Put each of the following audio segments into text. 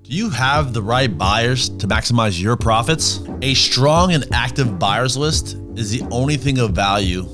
Do you have the right buyers to maximize your profits? A strong and active buyers list is the only thing of value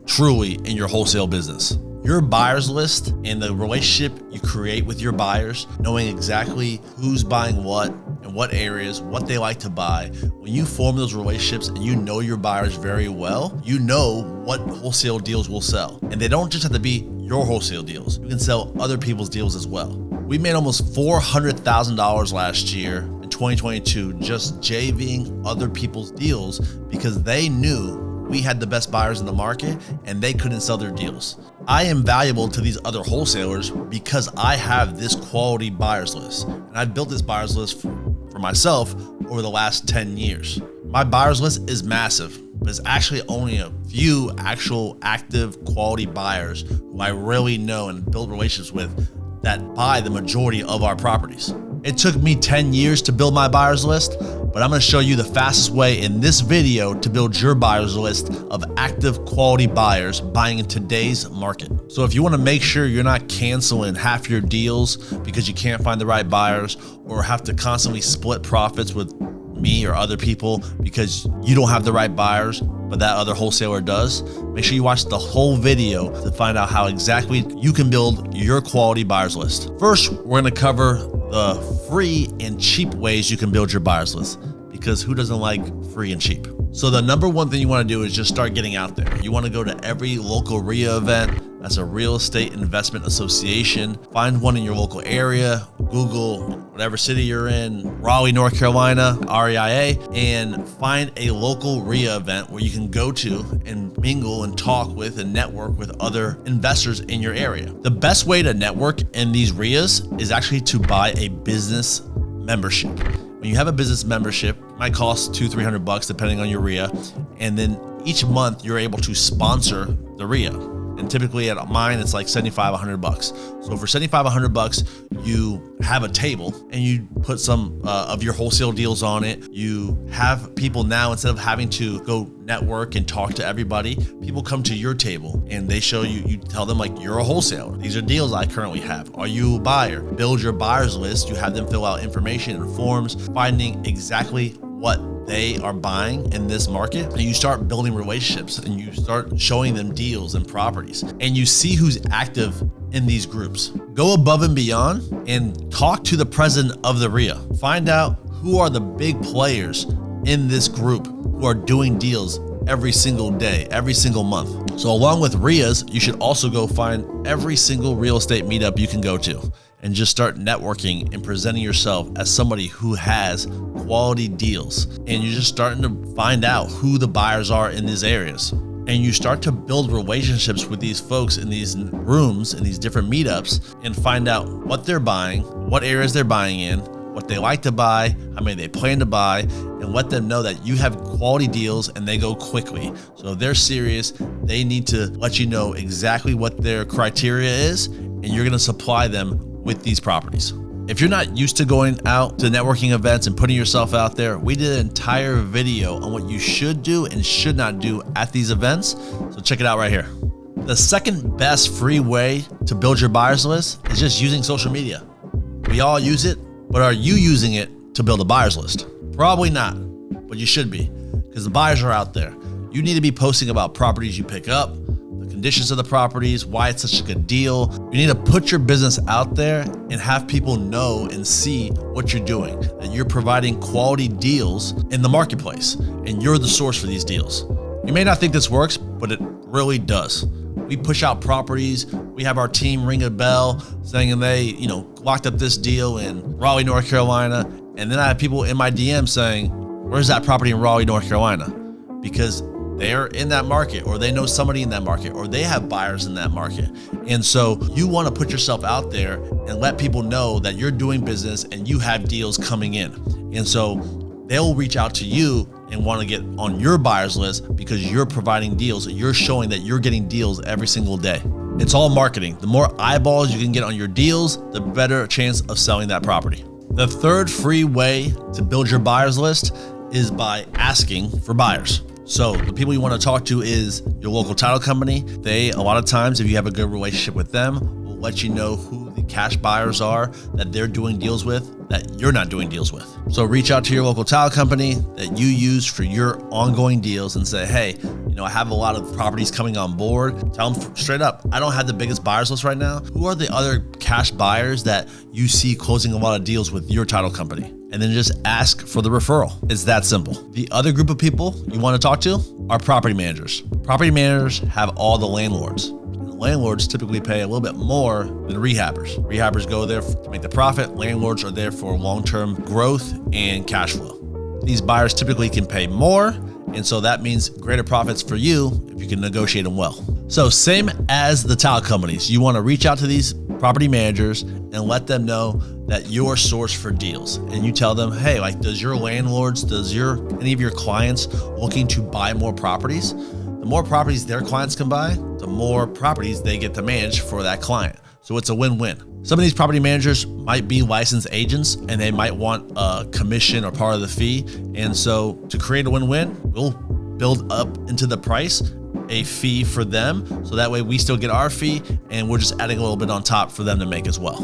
truly in your wholesale business. Your buyers list and the relationship you create with your buyers, knowing exactly who's buying what and what areas, what they like to buy. When you form those relationships and you know your buyers very well, you know what wholesale deals will sell. And they don't just have to be your wholesale deals. You can sell other people's deals as well. We made almost $400,000 last year in 2022 just JVing other people's deals because they knew we had the best buyers in the market and they couldn't sell their deals. I am valuable to these other wholesalers because I have this quality buyers list. And I've built this buyers list for myself over the last 10 years. My buyers list is massive, but it's actually only a few actual active quality buyers who I really know and build relationships with that buy the majority of our properties. It took me 10 years to build my buyers list, but I'm gonna show you the fastest way in this video to build your buyers list of active quality buyers buying in today's market. So if you wanna make sure you're not canceling half your deals because you can't find the right buyers or have to constantly split profits with me or other people because you don't have the right buyers, but that other wholesaler does, make sure you watch the whole video to find out how exactly you can build your quality buyers list. First, we're gonna cover the free and cheap ways you can build your buyers list, because who doesn't like free and cheap? So the number one thing you wanna do is just start getting out there. You wanna go to every local RIA event. That's a real estate investment association. Find one in your local area, Google whatever city you're in, Raleigh, North Carolina, REIA, and find a local RIA event where you can go to and mingle and talk with and network with other investors in your area. The best way to network in these RIAs is actually to buy a business membership. When you have a business membership, it might cost $200-300 depending on your RIA, and then each month you're able to sponsor the RIA. And typically at mine, it's like $75-100. So for $75-100, you have a table and you put some of your wholesale deals on it. You have people now, instead of having to go network and talk to everybody, people come to your table and they show you, you tell them like, you're a wholesaler. These are deals I currently have. Are you a buyer? Build your buyers list. You have them fill out information and forms, finding exactly what they are buying in this market, and you start building relationships and you start showing them deals and properties, and you see who's active in these groups. Go above and beyond and talk to the president of the RIA. Find out who are the big players in this group who are doing deals every single day, every single month. So along with RIAs, you should also go find every single real estate meetup you can go to and just start networking and presenting yourself as somebody who has quality deals. And you're just starting to find out who the buyers are in these areas. And you start to build relationships with these folks in these rooms, in these different meetups, and find out what they're buying, what areas they're buying in, what they like to buy, how many they plan to buy, and let them know that you have quality deals and they go quickly. So if they're serious, they need to let you know exactly what their criteria is, and you're gonna supply them with these properties. If you're not used to going out to networking events and putting yourself out there, we did an entire video on what you should do and should not do at these events. So check it out right here. The second best free way to build your buyers list is just using social media. We all use it, but are you using it to build a buyers list? Probably not, but you should be, because the buyers are out there. You need to be posting about properties you pick up, conditions of the properties, why it's such a good deal. You need to put your business out there and have people know and see what you're doing, that you're providing quality deals in the marketplace and you're the source for these deals. You may not think this works, but it really does. We push out properties. We have our team ring a bell saying they, locked up this deal in Raleigh, North Carolina. And then I have people in my DM saying, where's that property in Raleigh, North Carolina? Because they're in that market, or they know somebody in that market, or they have buyers in that market. And so you want to put yourself out there and let people know that you're doing business and you have deals coming in. And so they'll reach out to you and want to get on your buyers list because you're providing deals. You're showing that you're getting deals every single day. It's all marketing. The more eyeballs you can get on your deals, the better chance of selling that property. The third free way to build your buyers list is by asking for buyers. So the people you want to talk to is your local title company. They, a lot of times, if you have a good relationship with them, will let you know who the cash buyers are that they're doing deals with that you're not doing deals with. So reach out to your local title company that you use for your ongoing deals and say, hey, I have a lot of properties coming on board. Tell them straight up, I don't have the biggest buyers list right now. Who are the other cash buyers that you see closing a lot of deals with your title company? And then just ask for the referral. It's that simple. The other group of people you want to talk to are property managers. Property managers have all the landlords. Landlords typically pay a little bit more than rehabbers. Rehabbers go there to make the profit. Landlords are there for long-term growth and cash flow. These buyers typically can pay more, and so that means greater profits for you if you can negotiate them well. So same as the title companies, you want to reach out to these property managers and let them know that you're a source for deals. And you tell them, hey, does your landlords, any of your clients looking to buy more properties? The more properties their clients can buy, the more properties they get to manage for that client. So it's a win-win. Some of these property managers might be licensed agents and they might want a commission or part of the fee. And so to create a win-win, we'll build up into the price a fee for them. So that way we still get our fee and we're just adding a little bit on top for them to make as well.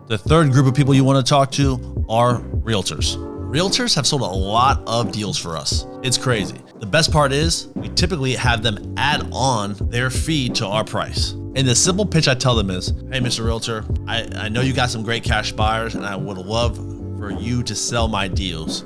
The third group of people you want to talk to are realtors. Realtors have sold a lot of deals for us. It's crazy. The best part is we typically have them add on their fee to our price. And the simple pitch I tell them is, hey, Mr. Realtor, I know you got some great cash buyers and I would love for you to sell my deals.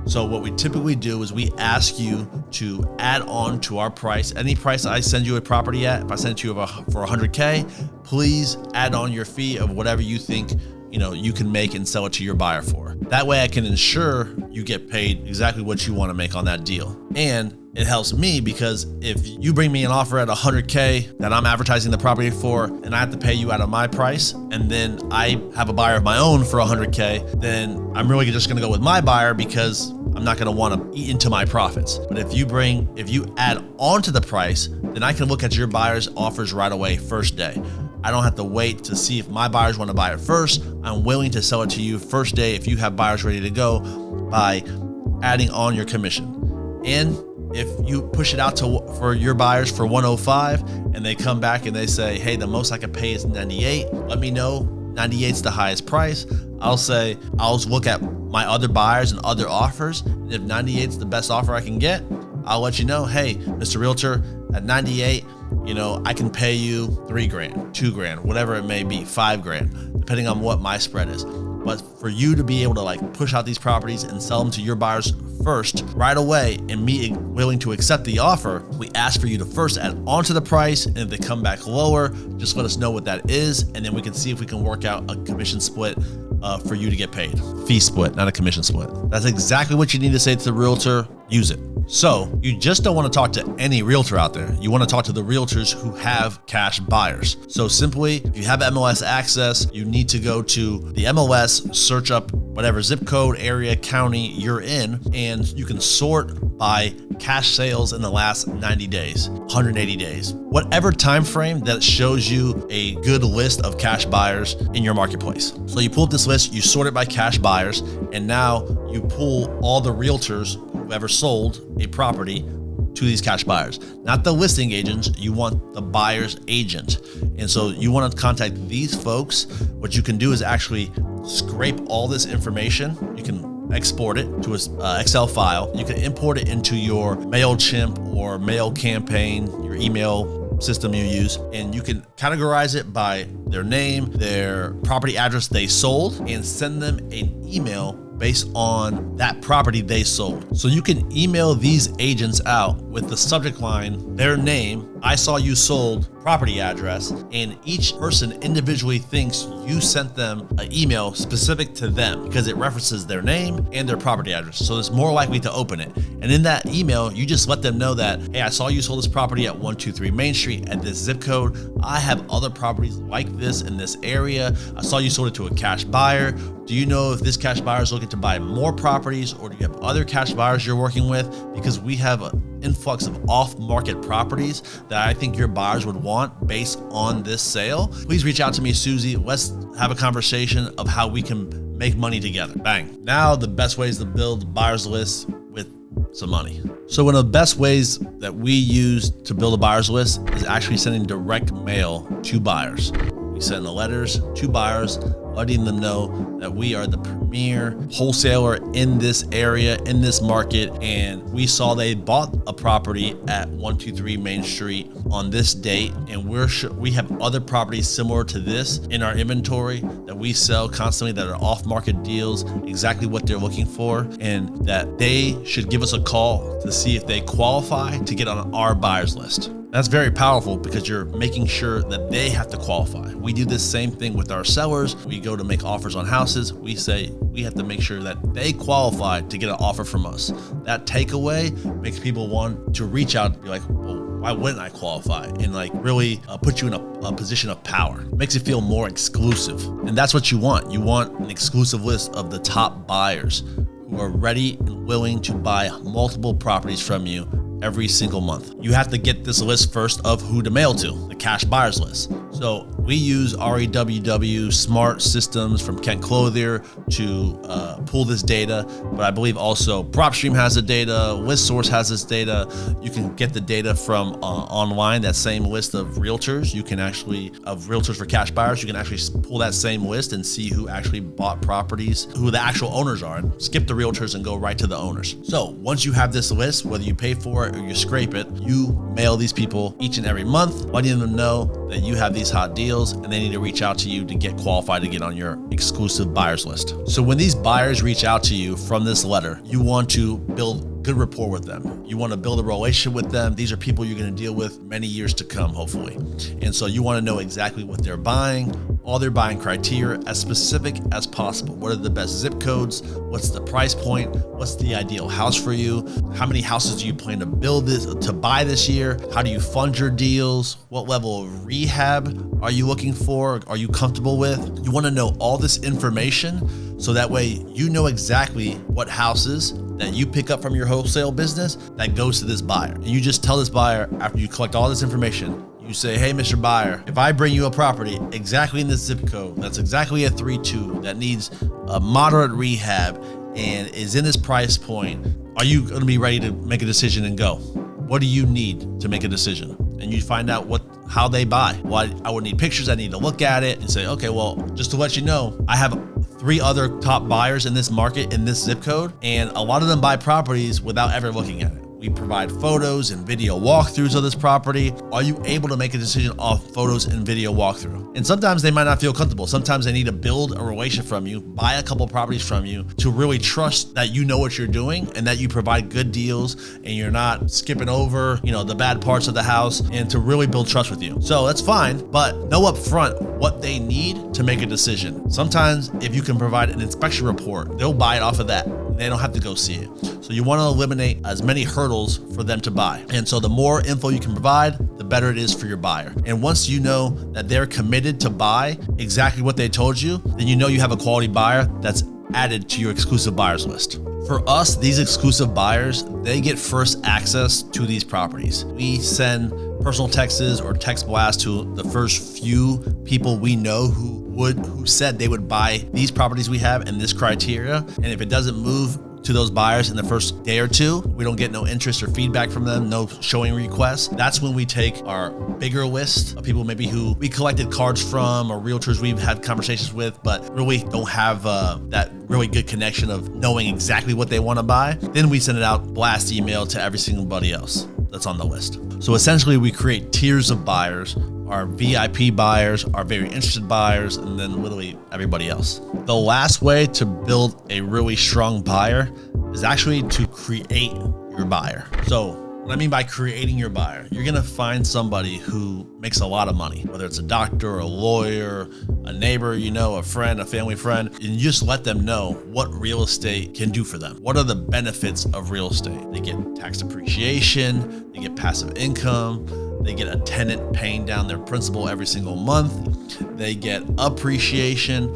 So what we typically do is we ask you to add on to our price. Any price I send you a property at, if I send it to you for 100K, please add on your fee of whatever you think you can make and sell it to your buyer for. That way I can ensure you get paid exactly what you want to make on that deal. And it helps me because if you bring me an offer at 100K that I'm advertising the property for, and I have to pay you out of my price, and then I have a buyer of my own for 100K, then I'm really just going to go with my buyer because I'm not going to want to eat into my profits. But if you add on to the price, then I can look at your buyer's offers right away, first day. I don't have to wait to see if my buyers want to buy it first. I'm willing to sell it to you first day if you have buyers ready to go by adding on your commission. And if you push it out for your buyers for 105 and they come back and they say, hey, the most I can pay is 98, let me know 98 is the highest price. I'll look at my other buyers and other offers. And if 98 is the best offer I can get, I'll let you know, hey, Mr. Realtor, at 98, I can pay you $3,000, $2,000, whatever it may be, $5,000, depending on what my spread is. But for you to be able to push out these properties and sell them to your buyers first right away and me willing to accept the offer, we ask for you to first add on to the price. And if they come back lower, just let us know what that is. And then we can see if we can work out a commission split for you to get paid. Fee split, not a commission split. That's exactly what you need to say to the realtor. Use it. So you just don't want to talk to any realtor out there. You want to talk to the realtors who have cash buyers. So simply, if you have MLS access, you need to go to the MLS, search up whatever zip code, area, county you're in, and you can sort by cash sales in the last 90 days, 180 days, whatever time frame that shows you a good list of cash buyers in your marketplace. So you pull up this list, you sort it by cash buyers, and now you pull all the realtors who've ever sold a property to these cash buyers, not the listing agents. You want the buyer's agent. And so you want to contact these folks. What you can do is actually scrape all this information. You can export it to an Excel file. You can import it into your MailChimp or Mail Campaign, your email system you use, and you can categorize it by their name, their property address they sold, and send them an email based on that property they sold. So you can email these agents out with the subject line, their name, I saw you sold, property address, and each person individually thinks you sent them an email specific to them because it references their name and their property address. So it's more likely to open it. And in that email, you just let them know that, hey, I saw you sold this property at 123 Main Street at this zip code. I have other properties like this in this area. I saw you sold it to a cash buyer. Do you know if this cash buyer is looking to buy more properties, or do you have other cash buyers you're working with? Because we have an influx of off-market properties that I think your buyers would want based on this sale. Please reach out to me, Susie. Let's have a conversation of how we can make money together. Bang. Now the best ways to build buyers list with some money. So one of the best ways that we use to build a buyers list is actually sending direct mail to buyers. We send the letters to buyers, letting them know that we are the premier wholesaler in this area, in this market, and we saw they bought a property at 123 Main Street on this date, and we have other properties similar to this in our inventory that we sell constantly that are off-market deals, exactly what they're looking for, and that they should give us a call to see if they qualify to get on our buyers list. That's very powerful because you're making sure that they have to qualify. We do this same thing with our sellers. We go to make offers on houses. We say we have to make sure that they qualify to get an offer from us. That takeaway makes people want to reach out and be like, well, why wouldn't I qualify? And like really put you in a position of power. Makes you feel more exclusive. And that's what you want. You want an exclusive list of the top buyers who are ready and willing to buy multiple properties from you every single month. You have to get this list first of who to mail to, the cash buyers list. So we use REWW smart systems from Kent Clothier to pull this data, but I believe also PropStream has the data, ListSource has this data. You can get the data from online, that same list of realtors. You can actually, of realtors for cash buyers, you can actually pull that same list and see who actually bought properties, who the actual owners are, and skip the realtors and go right to the owners. So once you have this list, whether you pay for it or you scrape it, you mail these people each and every month, letting them know that you have these hot deals and they need to reach out to you to get qualified to get on your exclusive buyers list. So when these buyers reach out to you from this letter, you want to build good rapport with them. You want to build a relationship with them. These are people you're going to deal with many years to come, hopefully. And so you want to know exactly what they're buying, all their buying criteria, as specific as possible. What are the best zip codes? What's the price point? What's the ideal house for you? How many houses do you plan to buy this year? How do you fund your deals? What level of rehab are you looking for? Are you comfortable with? You want to know all this information so that way you know exactly what houses that you pick up from your wholesale business that goes to this buyer. And you just tell this buyer, after you collect all this information, you say, hey, Mr. Buyer, if I bring you a property exactly in this zip code, that's exactly a 3.2, that needs a moderate rehab and is in this price point, are you going to be ready to make a decision and go? What do you need to make a decision? And you find out how they buy. Well, I would need pictures. I need to look at it and say, okay, well, just to let you know, I have 3 other top buyers in this market, in this zip code, and a lot of them buy properties without ever looking at it. We provide photos and video walkthroughs of this property. Are you able to make a decision off photos and video walkthrough? And sometimes they might not feel comfortable. Sometimes they need to build a relationship from you, buy a couple properties from you to really trust that you know what you're doing and that you provide good deals and you're not skipping over, the bad parts of the house, and to really build trust with you. So that's fine, but know up front what they need to make a decision. Sometimes if you can provide an inspection report, they'll buy it off of that. They don't have to go see it. So you want to eliminate as many hurdles for them to buy. And so the more info you can provide, the better it is for your buyer. And once you know that they're committed to buy exactly what they told you, then you know you have a quality buyer that's added to your exclusive buyers list. For us, these exclusive buyers, they get first access to these properties. We send personal texts or text blasts to the first few people we know who said they would buy these properties we have and this criteria. And if it doesn't move to those buyers in the first day or two, we don't get no interest or feedback from them, no showing requests. That's when we take our bigger list of people maybe who we collected cards from or realtors we've had conversations with, but really don't have that really good connection of knowing exactly what they want to buy. Then we send it out blast email to every single buddy else that's on the list. So essentially we create tiers of buyers, our VIP buyers, our very interested buyers, and then literally everybody else. The last way to build a really strong buyer is actually to create your buyer. So what I mean by creating your buyer, you're gonna find somebody who makes a lot of money, whether it's a doctor, a lawyer, a neighbor, a friend, a family friend, and you just let them know what real estate can do for them. What are the benefits of real estate? They get tax appreciation, they get passive income, they get a tenant paying down their principal every single month, they get appreciation.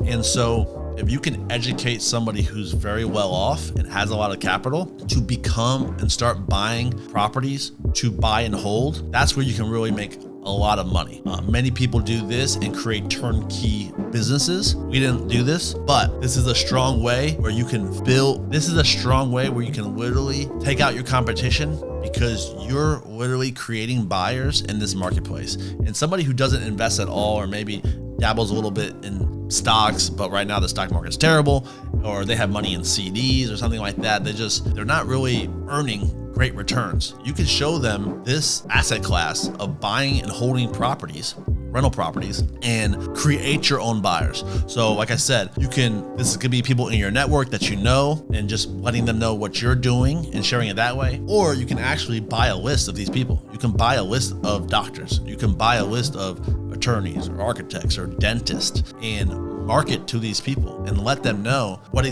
And so if you can educate somebody who's very well off and has a lot of capital to become and start buying properties to buy and hold, that's where you can really make a lot of money. Many people do this and create turnkey businesses. We didn't do this, but this is a strong way where you can build. This is a strong way where you can literally take out your competition, because you're literally creating buyers in this marketplace. And somebody who doesn't invest at all, or maybe dabbles a little bit in stocks, but right now the stock market's terrible, or they have money in CDs or something like that, they're not really earning great returns. You can show them this asset class of buying and holding properties, rental properties, and create your own buyers. So like I said, this could be people in your network that you know, and just letting them know what you're doing and sharing it that way. Or you can actually buy a list of these people. You can buy a list of doctors. You can buy a list of attorneys or architects or dentists, and market to these people and let them know what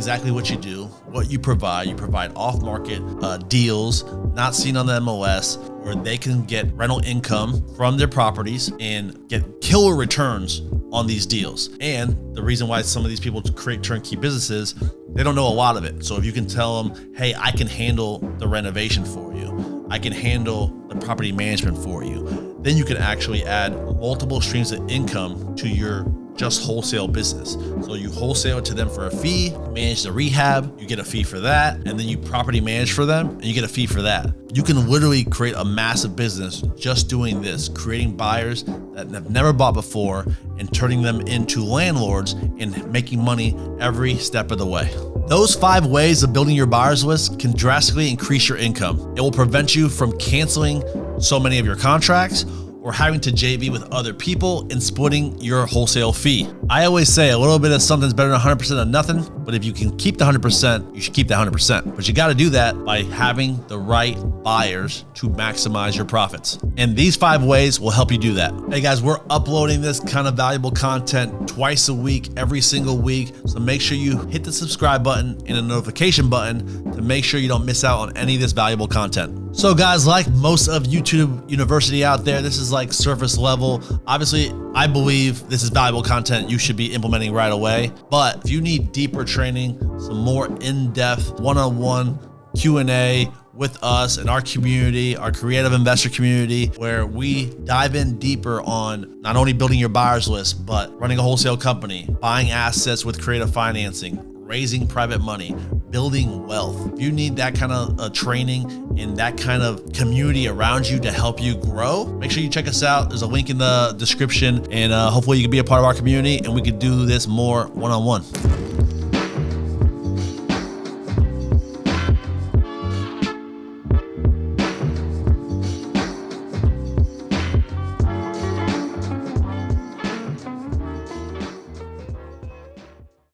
you do, what you provide. You provide off-market deals not seen on the MLS, where they can get rental income from their properties and get killer returns on these deals. And the reason why some of these people create turnkey businesses, they don't know a lot of it. So if you can tell them, hey, I can handle the renovation for you, I can handle the property management for you, then you can actually add multiple streams of income to your just wholesale business. So you wholesale it to them for a fee, manage the rehab, you get a fee for that, and then you property manage for them and you get a fee for that. You can literally create a massive business just doing this, creating buyers that have never bought before and turning them into landlords and making money every step of the way. Those 5 ways of building your buyers list can drastically increase your income. It will prevent you from canceling so many of your contracts or having to JV with other people and splitting your wholesale fee. I always say a little bit of something's better than 100% of nothing, but if you can keep the 100%, you should keep the 100%. But you gotta do that by having the right buyers to maximize your profits. And these 5 ways will help you do that. Hey guys, we're uploading this kind of valuable content twice a week, every single week. So make sure you hit the subscribe button and the notification button to make sure you don't miss out on any of this valuable content. So guys, like most of YouTube University out there, this is like surface level. Obviously, I believe this is valuable content you should be implementing right away. But if you need deeper training, some more in-depth one-on-one Q&A with us and our community, our creative investor community, where we dive in deeper on not only building your buyers list, but running a wholesale company, buying assets with creative financing, raising private money, building wealth. If you need that kind of training and that kind of community around you to help you grow, make sure you check us out. There's a link in the description, and hopefully you can be a part of our community and we could do this more one-on-one.